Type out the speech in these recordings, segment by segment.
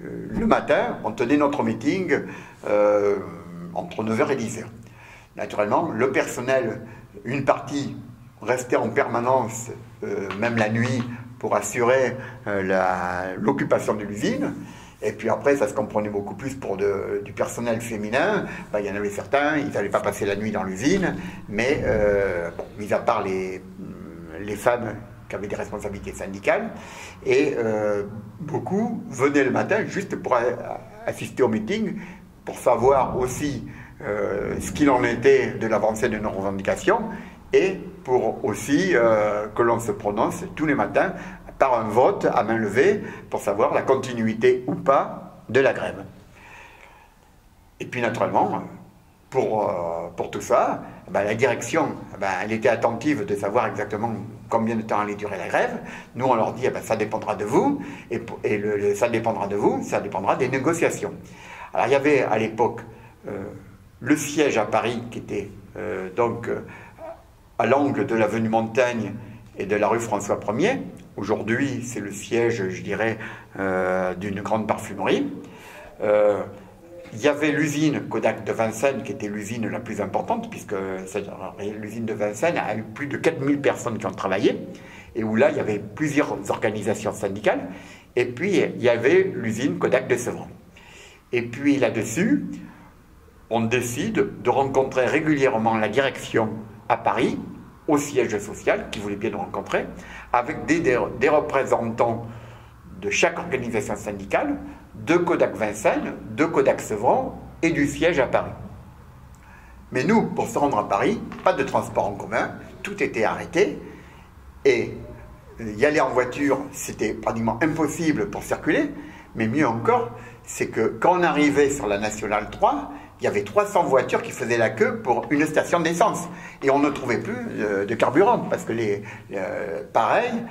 le matin, on tenait notre meeting entre 9 h et 10 h. Naturellement, le personnel, une partie restait en permanence, même la nuit, pour assurer l'occupation de l'usine. Et puis après, ça se comprenait beaucoup plus pour du personnel féminin. Ben, il y en avait certains, ils n'allaient pas passer la nuit dans l'usine, mais bon, mis à part les femmes qui avaient des responsabilités syndicales, et beaucoup venaient le matin juste pour assister au meeting, pour savoir aussi ce qu'il en était de l'avancée de nos revendications, et pour aussi que l'on se prononce tous les matins par un vote à main levée pour savoir la continuité ou pas de la grève. Et puis naturellement, pour tout ça, ben, la direction, ben, elle était attentive de savoir exactement combien de temps allait durer la grève. Nous, on leur dit, ben, ça dépendra de vous, et ça dépendra de vous, ça dépendra des négociations. Alors il y avait à l'époque le siège à Paris qui était donc à l'angle de l'avenue Montaigne et de la rue François 1er. Aujourd'hui, c'est le siège, je dirais, d'une grande parfumerie. Il y avait l'usine Kodak de Vincennes, qui était l'usine la plus importante, puisque l'usine de Vincennes a eu plus de 4000 personnes qui ont travaillé, et où là, il y avait plusieurs organisations syndicales. Et puis, il y avait l'usine Kodak de Sevran. Et puis, là-dessus, on décide de rencontrer régulièrement la direction à Paris, au siège social, qui voulait bien nous rencontrer, avec des représentants de chaque organisation syndicale, de Kodak Vincennes, de Kodak Sevran et du siège à Paris. Mais nous, pour se rendre à Paris, pas de transport en commun, tout était arrêté, et y aller en voiture, c'était pratiquement impossible pour circuler, mais mieux encore, c'est que quand on arrivait sur la Nationale 3, il y avait 300 voitures qui faisaient la queue pour une station d'essence. Et on ne trouvait plus de carburant, parce que pareil,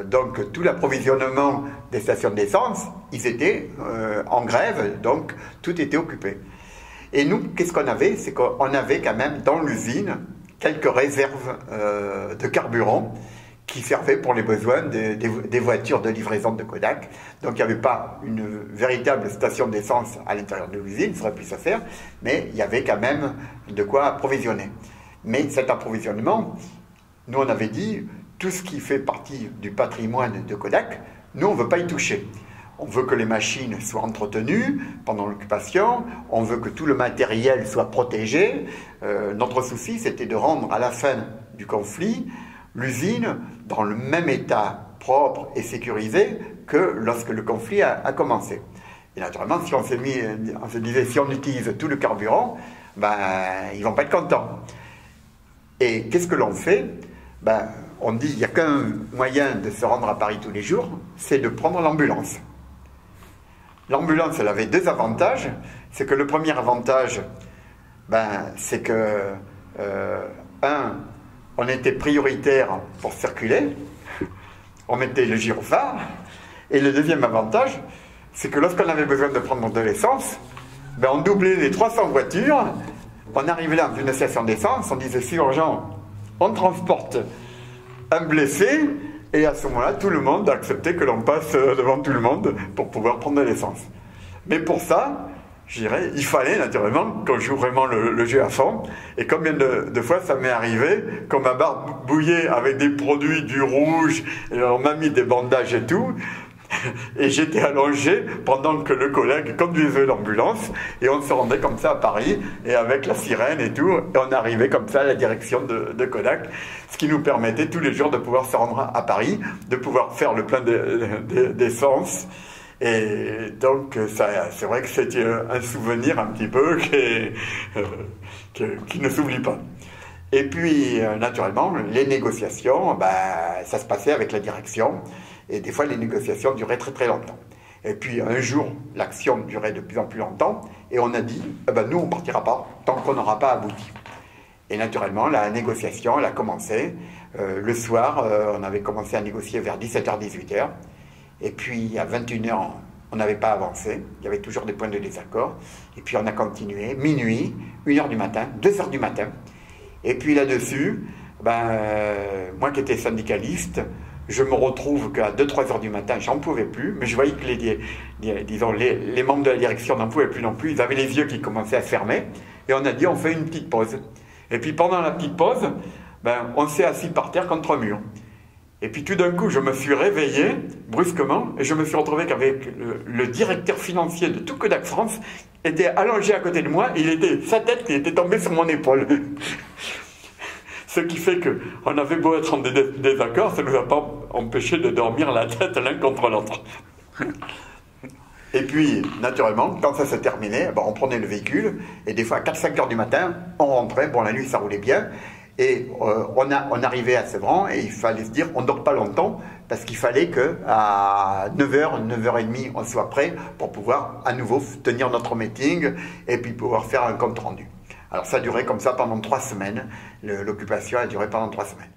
donc tout l'approvisionnement des stations d'essence, ils étaient en grève, donc tout était occupé. Et nous, qu'est-ce qu'on avait? C'est qu'on avait quand même dans l'usine quelques réserves de carburant qui servaient pour les besoins des voitures de livraison de Kodak. Donc il n'y avait pas une véritable station d'essence à l'intérieur de l'usine, ça aurait pu se faire, mais il y avait quand même de quoi approvisionner. Mais cet approvisionnement, nous on avait dit, tout ce qui fait partie du patrimoine de Kodak, nous on ne veut pas y toucher. On veut que les machines soient entretenues pendant l'occupation, on veut que tout le matériel soit protégé. Notre souci, c'était de rendre à la fin du conflit l'usine dans le même état propre et sécurisé que lorsque le conflit a commencé. Et naturellement, si on se disait, si on utilise tout le carburant, ben, ils ne vont pas être contents. Et qu'est-ce que l'on fait? Ben, on dit, il n'y a qu'un moyen de se rendre à Paris tous les jours, c'est de prendre l'ambulance. L'ambulance, elle avait deux avantages. C'est que le premier avantage, ben, c'est que, on était prioritaire pour circuler, on mettait le gyrophare, et le deuxième avantage, c'est que lorsqu'on avait besoin de prendre de l'essence, ben on doublait les 300 voitures, on arrivait là dans une station d'essence, on disait c'est urgent, on transporte un blessé, et à ce moment-là, tout le monde a accepté que l'on passe devant tout le monde pour pouvoir prendre de l'essence. Mais pour ça, je dirais, il fallait naturellement qu'on joue vraiment le jeu à fond. Et combien de fois ça m'est arrivé, qu'on m'a barbouillé avec des produits, du rouge, et on m'a mis des bandages et tout, et j'étais allongé pendant que le collègue conduisait l'ambulance, et on se rendait comme ça à Paris, et avec la sirène et tout, et on arrivait comme ça à la direction de Kodak, ce qui nous permettait tous les jours de pouvoir se rendre à Paris, de pouvoir faire le plein d'essence. Et donc, c'est vrai que c'était un souvenir un petit peu qui ne s'oublie pas. Et puis, naturellement, les négociations, ben, ça se passait avec la direction. Et des fois, les négociations duraient très très longtemps. Et puis, un jour, l'action durait de plus en plus longtemps. Et on a dit, ben, nous, on ne partira pas tant qu'on n'aura pas abouti. Et naturellement, la négociation, elle a commencé. Le soir, on avait commencé à négocier vers 17 h, 18 h. Et puis, à 21 h, on n'avait pas avancé. Il y avait toujours des points de désaccord. Et puis, on a continué. Minuit, 1 h du matin, 2 h du matin. Et puis, là-dessus, ben, moi qui étais syndicaliste, je me retrouve qu'à 2-3 heures du matin, j'en pouvais plus, mais je voyais que les membres de la direction n'en pouvaient plus non plus, ils avaient les yeux qui commençaient à se fermer, et on a dit on fait une petite pause. Et puis pendant la petite pause, ben, on s'est assis par terre contre un mur. Et puis tout d'un coup, je me suis réveillé brusquement, et je me suis retrouvé qu'avec le directeur financier de tout Kodak France était allongé à côté de moi, sa tête qui était tombée sur mon épaule. Ce qui fait qu'on avait beau être en désaccord, ça ne nous a pas empêché de dormir la tête l'un contre l'autre. Et puis, naturellement, quand ça s'est terminé, ben, on prenait le véhicule, et des fois à 4-5 heures du matin, on rentrait, bon la nuit ça roulait bien, et on arrivait à Sevran, et il fallait se dire, on ne dort pas longtemps, parce qu'il fallait qu'à 9h, 9h30, on soit prêt pour pouvoir à nouveau tenir notre meeting, et puis pouvoir faire un compte rendu. Alors ça a duré comme ça pendant 3 semaines, l'occupation a duré pendant 3 semaines.